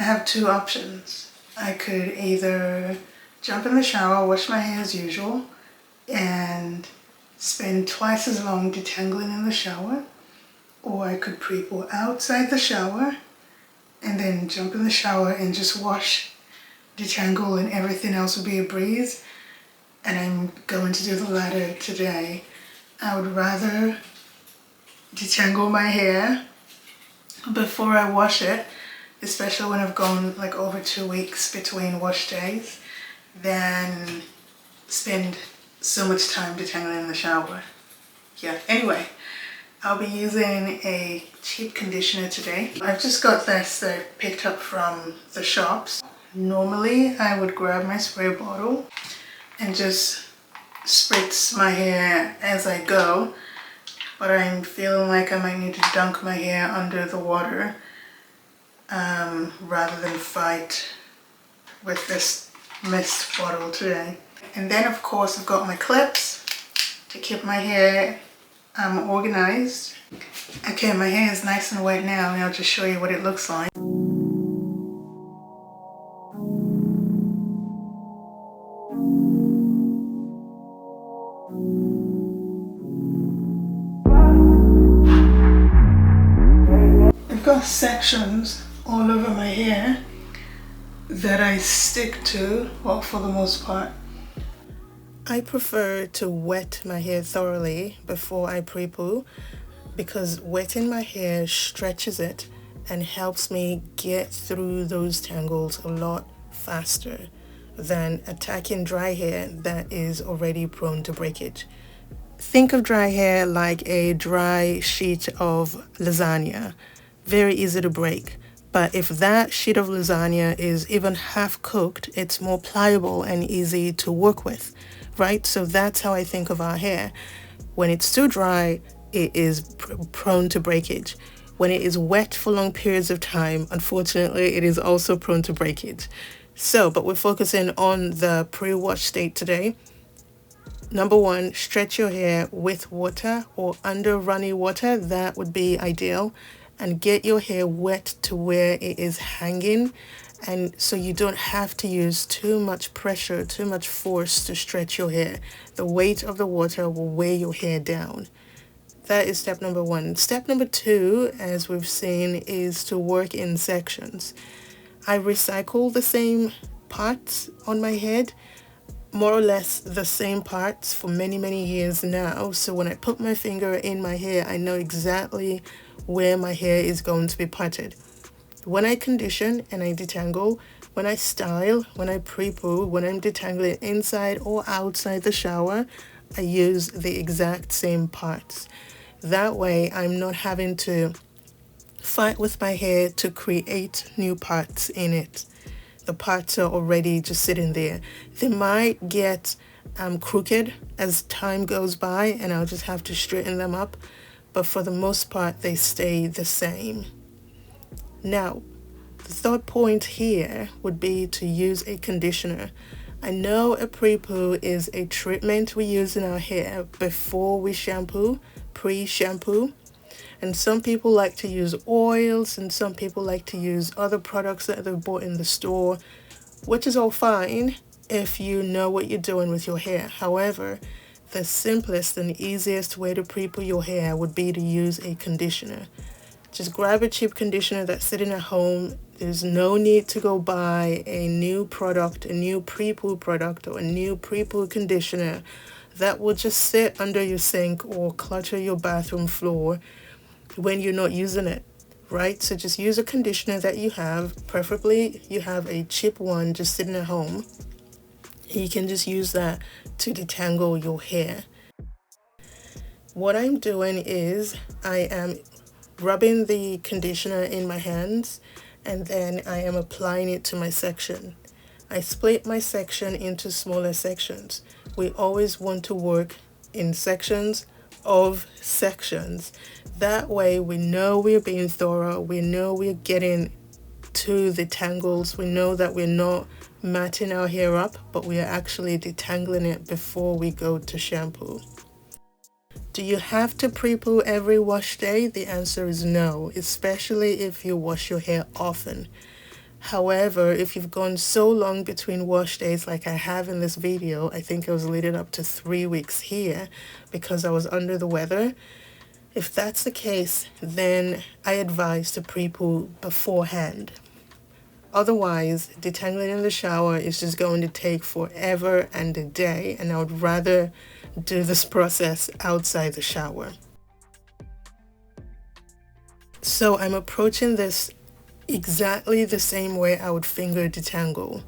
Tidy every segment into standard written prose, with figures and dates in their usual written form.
I have two options. I could either jump in the shower, wash my hair as usual, and spend twice as long detangling in the shower, or I could pre-poo outside the shower and then jump in the shower and just wash, detangle, and everything else would be a breeze. And I'm going to do the latter today. I would rather detangle my hair before I wash it, especially when I've gone like over 2 weeks between wash days, than spend so much time detangling in the shower. Yeah, anyway, I'll be using a cheap conditioner today. I've just got this that I picked up from the shops. Normally I would grab my spray bottle and just spritz my hair as I go, but I'm feeling like I might need to dunk my hair under the water rather than fight with this mist bottle today. And then of course I've got my clips to keep my hair organized. Okay, my hair is nice and wet now, and I'll just show you what it looks like. I've got sections all over my hair that I stick to, well, for the most part. I prefer to wet my hair thoroughly before I pre-poo, because wetting my hair stretches it and helps me get through those tangles a lot faster than attacking dry hair that is already prone to breakage. Think of dry hair like a dry sheet of lasagna, very easy to break. But if that sheet of lasagna is even half cooked, it's more pliable and easy to work with, right? So that's how I think of our hair. When it's too dry, it is prone to breakage. When it is wet for long periods of time, unfortunately, it is also prone to breakage. So, but we're focusing on the pre-wash state today. Number one, stretch your hair with water or under runny water. That would be ideal. And get your hair wet to where it is hanging, and so you don't have to use too much pressure, too much force to stretch your hair. The weight of the water will weigh your hair down. That is step number one. Step number two, as we've seen, is to work in sections. I recycle the same parts on my head, more or less the same parts, for many years now. So when I put my finger in my hair, I know exactly where my hair is going to be parted. When I condition and I detangle, when I style, when I pre-poo, when I'm detangling inside or outside the shower, I use the exact same parts. That way I'm not having to fight with my hair to create new parts in it. The parts are already just sitting there. They might get crooked as time goes by, and I'll just have to straighten them up, but for the most part they stay the same. Now, the third point here would be to use a conditioner. I know a pre-poo is a treatment we use in our hair before we shampoo, pre-shampoo. And some people like to use oils, and some people like to use other products that they've bought in the store, which is all fine if you know what you're doing with your hair. However, the simplest and easiest way to pre-poo your hair would be to use a conditioner. Just grab a cheap conditioner that's sitting at home. There's no need to go buy a new product, a new pre-poo product, or a new pre-poo conditioner that will just sit under your sink or clutter your bathroom floor when you're not using it, right? So just use a conditioner that you have. Preferably you have a cheap one just sitting at home. You can just use that to detangle your hair. What I'm doing is I am rubbing the conditioner in my hands, and then I am applying it to my section. I split my section into smaller sections. We always want to work in sections of sections. That way we know we're being thorough, we know we're getting to the tangles, we know that we're not matting our hair up, but we are actually detangling it before we go to shampoo. Do you have to pre-poo every wash day? The answer is no, especially if you wash your hair often. However, if you've gone so long between wash days like I have in this video, I think I was leading up to 3 weeks here because I was under the weather. If that's the case, then I advise to pre-poo beforehand. Otherwise, detangling in the shower is just going to take forever and a day, and I would rather do this process outside the shower. So I'm approaching this exactly the same way I would finger detangle,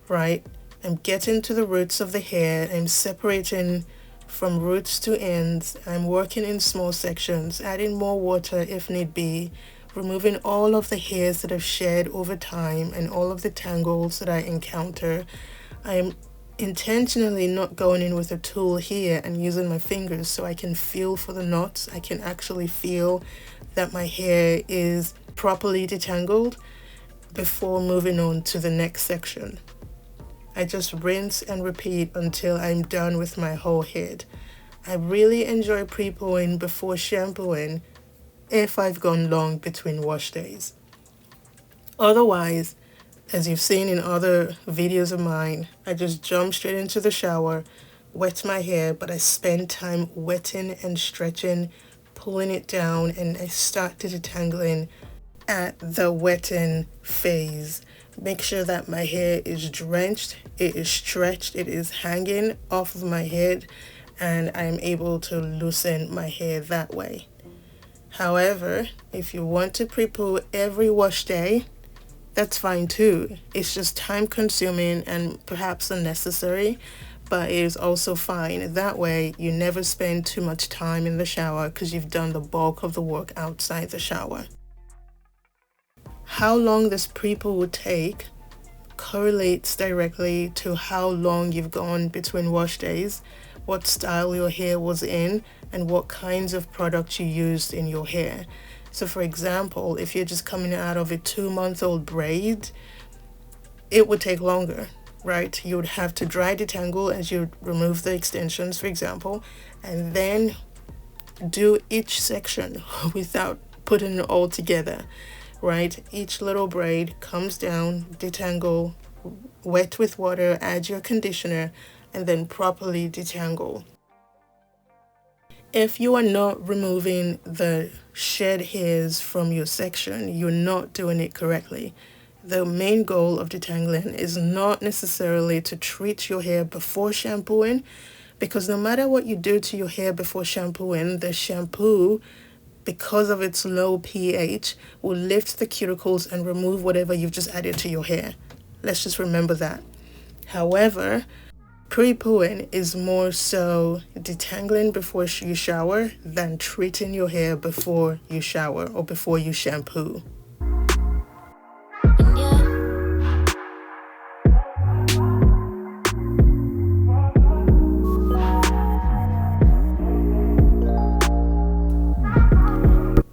right? I'm getting to the roots of the hair, I'm separating from roots to ends, I'm working in small sections, adding more water if need be, removing all of the hairs that have shed over time and all of the tangles that I encounter. I'm intentionally not going in with a tool here and using my fingers so I can feel for the knots. I can actually feel that my hair is properly detangled before moving on to the next section. I just rinse and repeat until I'm done with my whole head. I really enjoy pre-pooing before shampooing if I've gone long between wash days. Otherwise, as you've seen in other videos of mine, I just jump straight into the shower, wet my hair, but I spend time wetting and stretching, pulling it down, and I start to detangling at the wetting phase. Make sure that my hair is drenched, it is stretched, it is hanging off of my head, and I'm able to loosen my hair that way. However, if you want to pre-poo every wash day, that's fine too. It's just time consuming and perhaps unnecessary, but it is also fine. That way you never spend too much time in the shower because you've done the bulk of the work outside the shower. How long this pre-poo would take correlates directly to how long you've gone between wash days, what style your hair was in, and what kinds of products you used in your hair. So for example, if you're just coming out of a 2-month-old braid, it would take longer, right? You would have to dry detangle as you remove the extensions, for example, and then do each section without putting it all together, right? Each little braid comes down, detangle, wet with water, add your conditioner, and then properly detangle. If you are not removing the shed hairs from your section, you're not doing it correctly. The main goal of detangling is not necessarily to treat your hair before shampooing, because no matter what you do to your hair before shampooing, the shampoo, because of its low pH, will lift the cuticles and remove whatever you've just added to your hair. Let's just remember that. However, pre-pooing is more so detangling before you shower than treating your hair before you shower or before you shampoo.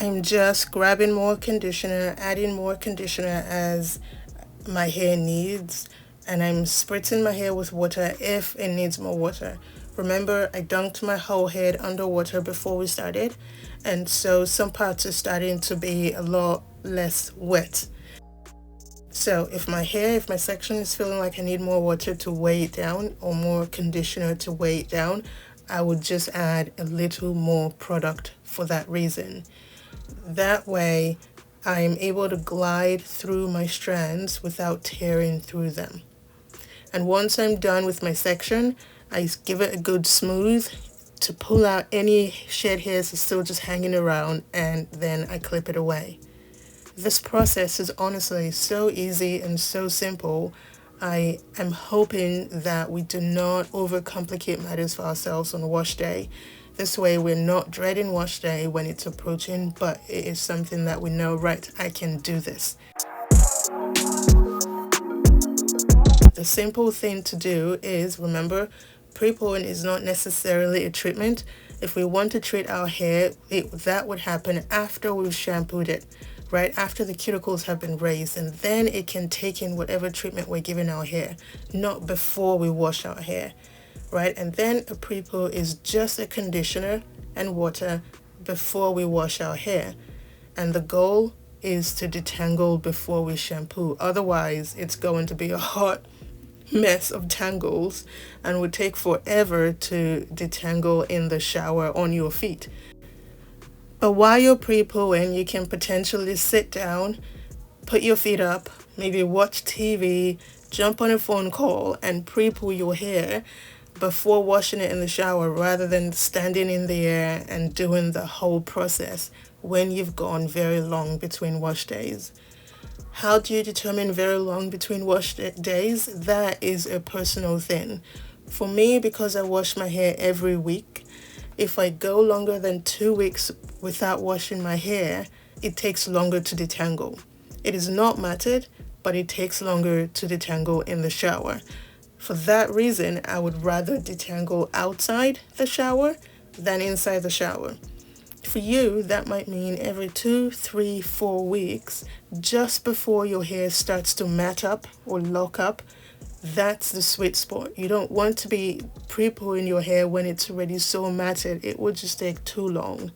I'm just grabbing more conditioner, adding more conditioner as my hair needs, and I'm spritzing my hair with water if it needs more water. Remember, I dunked my whole head underwater before we started, and so some parts are starting to be a lot less wet. So if my section is feeling like I need more water to weigh it down or more conditioner to weigh it down, I would just add a little more product for that reason. That way, I'm able to glide through my strands without tearing through them. And once I'm done with my section, I give it a good smooth to pull out any shed hairs that's still just hanging around, and then I clip it away. This process is honestly so easy and so simple. I am hoping that we do not overcomplicate matters for ourselves on wash day. This way we're not dreading wash day when it's approaching, but it is something that we know, right, I can do this. The simple thing to do is, remember, pre-pooing is not necessarily a treatment. If we want to treat our hair, that would happen after we've shampooed it, right? After the cuticles have been raised, and then it can take in whatever treatment we're giving our hair, not before we wash our hair, right? And then a pre-poo is just a conditioner and water before we wash our hair. And the goal is to detangle before we shampoo. Otherwise, it's going to be a hot mess of tangles and would take forever to detangle in the shower on your feet. But while you're pre-pooing, you can potentially sit down, put your feet up, maybe watch TV, jump on a phone call, and pre-poo your hair before washing it in the shower, rather than standing in the air and doing the whole process when you've gone very long between wash days. How do you determine very long between wash days? That is a personal thing. For me, because I wash my hair every week, if I go longer than 2 weeks without washing my hair, it takes longer to detangle. It is not matted, but it takes longer to detangle in the shower. For that reason, I would rather detangle outside the shower than inside the shower. For you, that might mean every 2, 3, 4 weeks, just before your hair starts to mat up or lock up. That's the sweet spot. You don't want to be pre-pooing your hair when it's already so matted. It would just take too long,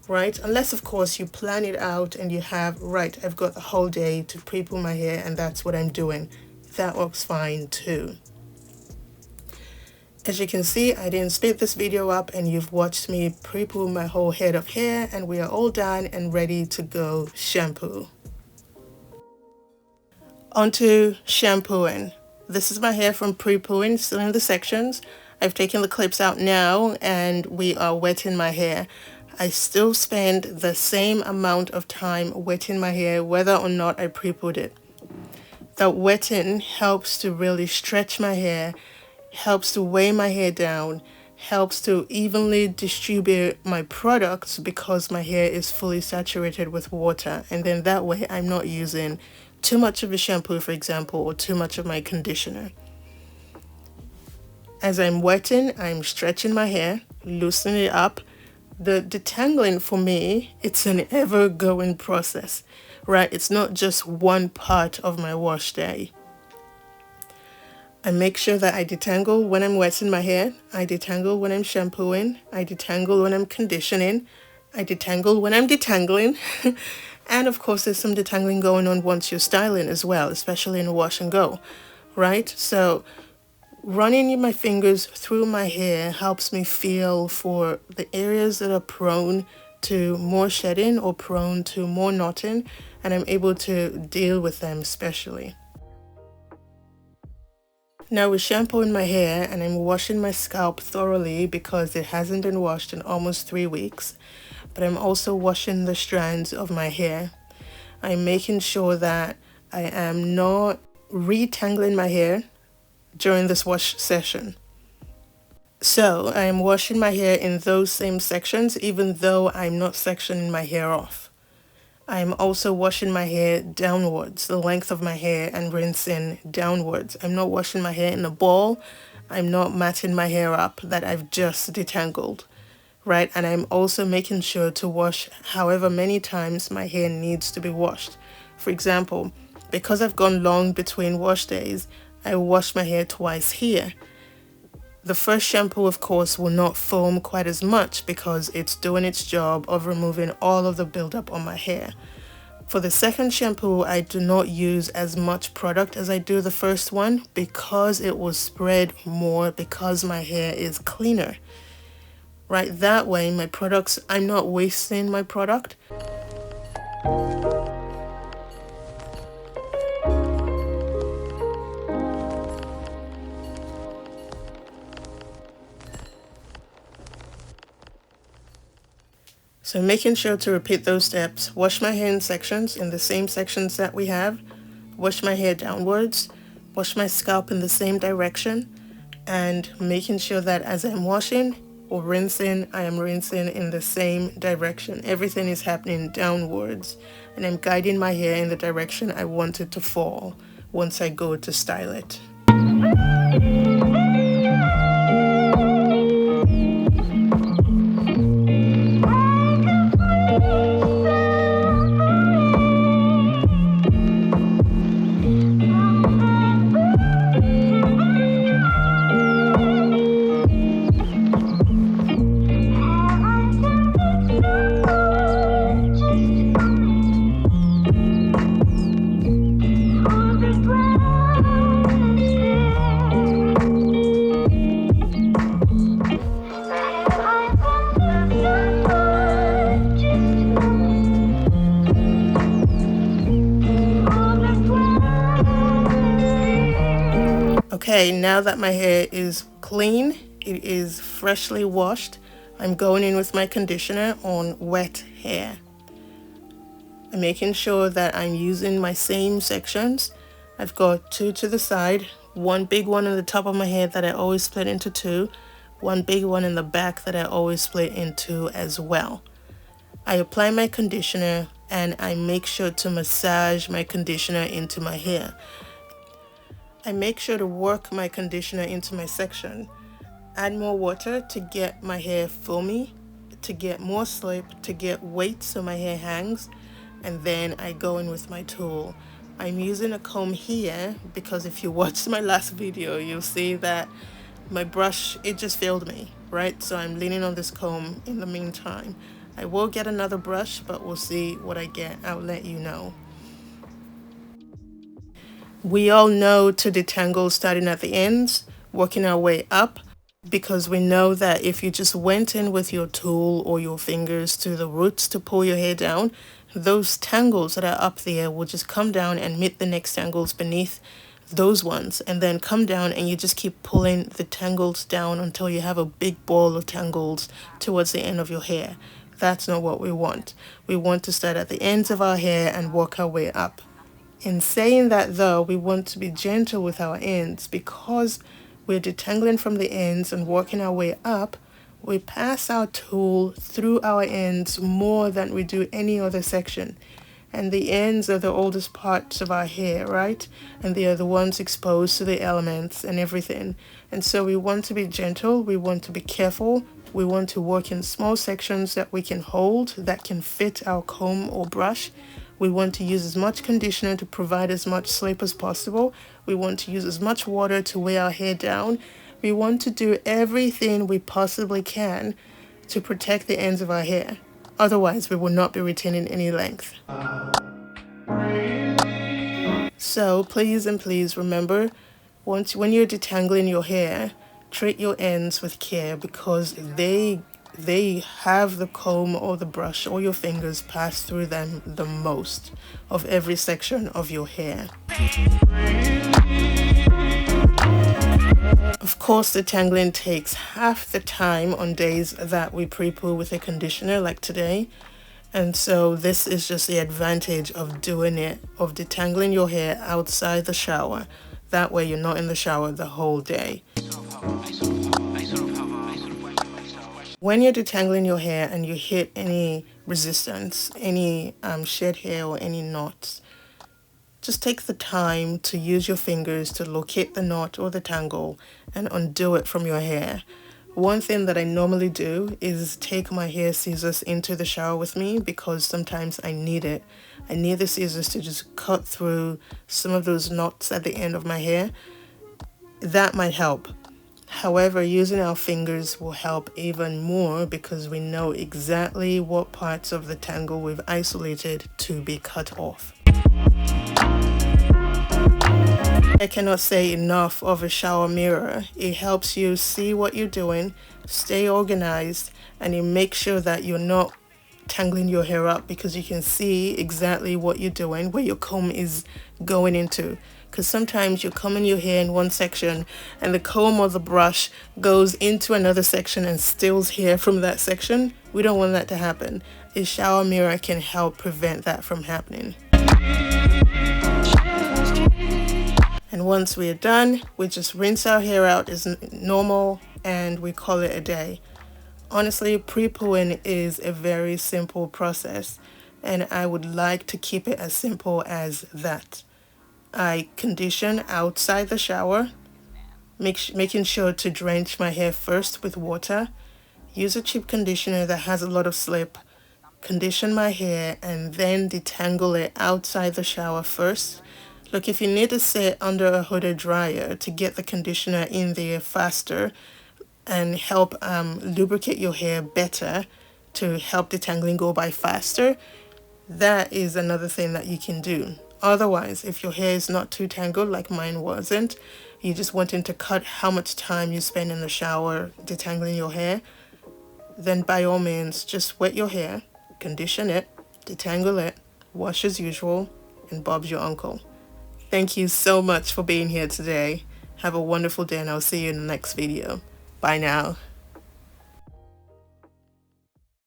right? Unless, of course, you plan it out and you have, right, I've got the whole day to pre-poo my hair and that's what I'm doing. That works fine too. As you can see, I didn't speed this video up and you've watched me pre-poo my whole head of hair, and we are all done and ready to go shampoo. Onto shampooing. This is my hair from pre-pooing, still in the sections. I've taken the clips out now and we are wetting my hair. I still spend the same amount of time wetting my hair whether or not I pre-pooed it. The wetting helps to really stretch my hair, helps to weigh my hair down, helps to evenly distribute my products because my hair is fully saturated with water, and then that way I'm not using too much of a shampoo, for example, or too much of my conditioner. As I'm wetting, I'm stretching my hair, loosening it up. The detangling for me, it's an ever-going process, right? It's not just one part of my wash day. I make sure that I detangle when I'm wetting my hair, I detangle when I'm shampooing, I detangle when I'm conditioning, I detangle when I'm detangling, and of course there's some detangling going on once you're styling as well, especially in a wash and go, right? So running my fingers through my hair helps me feel for the areas that are prone to more shedding or prone to more knotting, and I'm able to deal with them especially. Now we're shampooing my hair and I'm washing my scalp thoroughly because it hasn't been washed in almost 3 weeks. But I'm also washing the strands of my hair. I'm making sure that I am not retangling my hair during this wash session. So I'm washing my hair in those same sections even though I'm not sectioning my hair off. I'm also washing my hair downwards, the length of my hair, and rinsing downwards. I'm not washing my hair in a ball. I'm not matting my hair up that I've just detangled, right? And I'm also making sure to wash however many times my hair needs to be washed. For example, because I've gone long between wash days, I wash my hair twice here. The first shampoo, of course, will not foam quite as much because it's doing its job of removing all of the buildup on my hair. For the second shampoo, I do not use as much product as I do the first one because it will spread more because my hair is cleaner. Right, that way my products, I'm not wasting my product. So making sure to repeat those steps, wash my hair in sections, in the same sections that we have, wash my hair downwards, wash my scalp in the same direction, and making sure that as I'm washing or rinsing, I am rinsing in the same direction. Everything is happening downwards, and I'm guiding my hair in the direction I want it to fall once I go to style it. Okay, now that my hair is clean, it is freshly washed, I'm going in with my conditioner on wet hair. I'm making sure that I'm using my same sections. I've got two to the side, one big one in the top of my head that I always split into two, one big one in the back that I always split into as well. I apply my conditioner and I make sure to massage my conditioner into my hair. I make sure to work my conditioner into my section. Add more water to get my hair foamy, to get more slip, to get weight so my hair hangs, and then I go in with my tool. I'm using a comb here because if you watched my last video, you'll see that my brush, it just failed me, right? So I'm leaning on this comb in the meantime. I will get another brush, but we'll see what I get. I'll let you know. We all know to detangle starting at the ends, working our way up, because we know that if you just went in with your tool or your fingers to the roots to pull your hair down, those tangles that are up there will just come down and meet the next tangles beneath those ones, and then come down, and you just keep pulling the tangles down until you have a big ball of tangles towards the end of your hair. That's not what we want. We want to start at the ends of our hair and work our way up. In saying that though, we want to be gentle with our ends because we're detangling from the ends and working our way up. We pass our tool through our ends more than we do any other section. And the ends are the oldest parts of our hair, right? And they are the ones exposed to the elements and everything. And so we want to be gentle, we want to be careful, we want to work in small sections that we can hold, that can fit our comb or brush. We want to use as much conditioner to provide as much slip as possible. We want to use as much water to weigh our hair down. We want to do everything we possibly can to protect the ends of our hair. Otherwise, we will not be retaining any length. So please and please remember, when you're detangling your hair, treat your ends with care because they have the comb or the brush or your fingers pass through them the most of every section of your hair. Of course, detangling takes half the time on days that we pre-poo with a conditioner like today. And so this is just the advantage of doing it, of detangling your hair outside the shower. That way you're not in the shower the whole day. When you're detangling your hair and you hit any resistance, any shed hair or any knots, just take the time to use your fingers to locate the knot or the tangle and undo it from your hair. One thing that I normally do is take my hair scissors into the shower with me because sometimes I need it. I need the scissors to just cut through some of those knots at the end of my hair. That might help. However, using our fingers will help even more because we know exactly what parts of the tangle we've isolated to be cut off. I cannot say enough of a shower mirror. It helps you see what you're doing, stay organized, and it makes sure that you're not tangling your hair up because you can see exactly what you're doing, where your comb is going into. Because sometimes you're combing your hair in one section and the comb or the brush goes into another section and steals hair from that section. We don't want that to happen. A shower mirror can help prevent that from happening. And once we're done, we just rinse our hair out as normal and we call it a day. Honestly, pre-pooing is a very simple process and I would like to keep it as simple as that. I condition outside the shower, making sure to drench my hair first with water, use a cheap conditioner that has a lot of slip, condition my hair and then detangle it outside the shower first. Look, if you need to sit under a hooded dryer to get the conditioner in there faster and help lubricate your hair better to help detangling go by faster, that is another thing that you can do. Otherwise, if your hair is not too tangled like mine wasn't, you just wanting to cut how much time you spend in the shower detangling your hair, then by all means, just wet your hair, condition it, detangle it, wash as usual, and Bob's your uncle. Thank you so much for being here today. Have a wonderful day, and I'll see you in the next video. Bye now.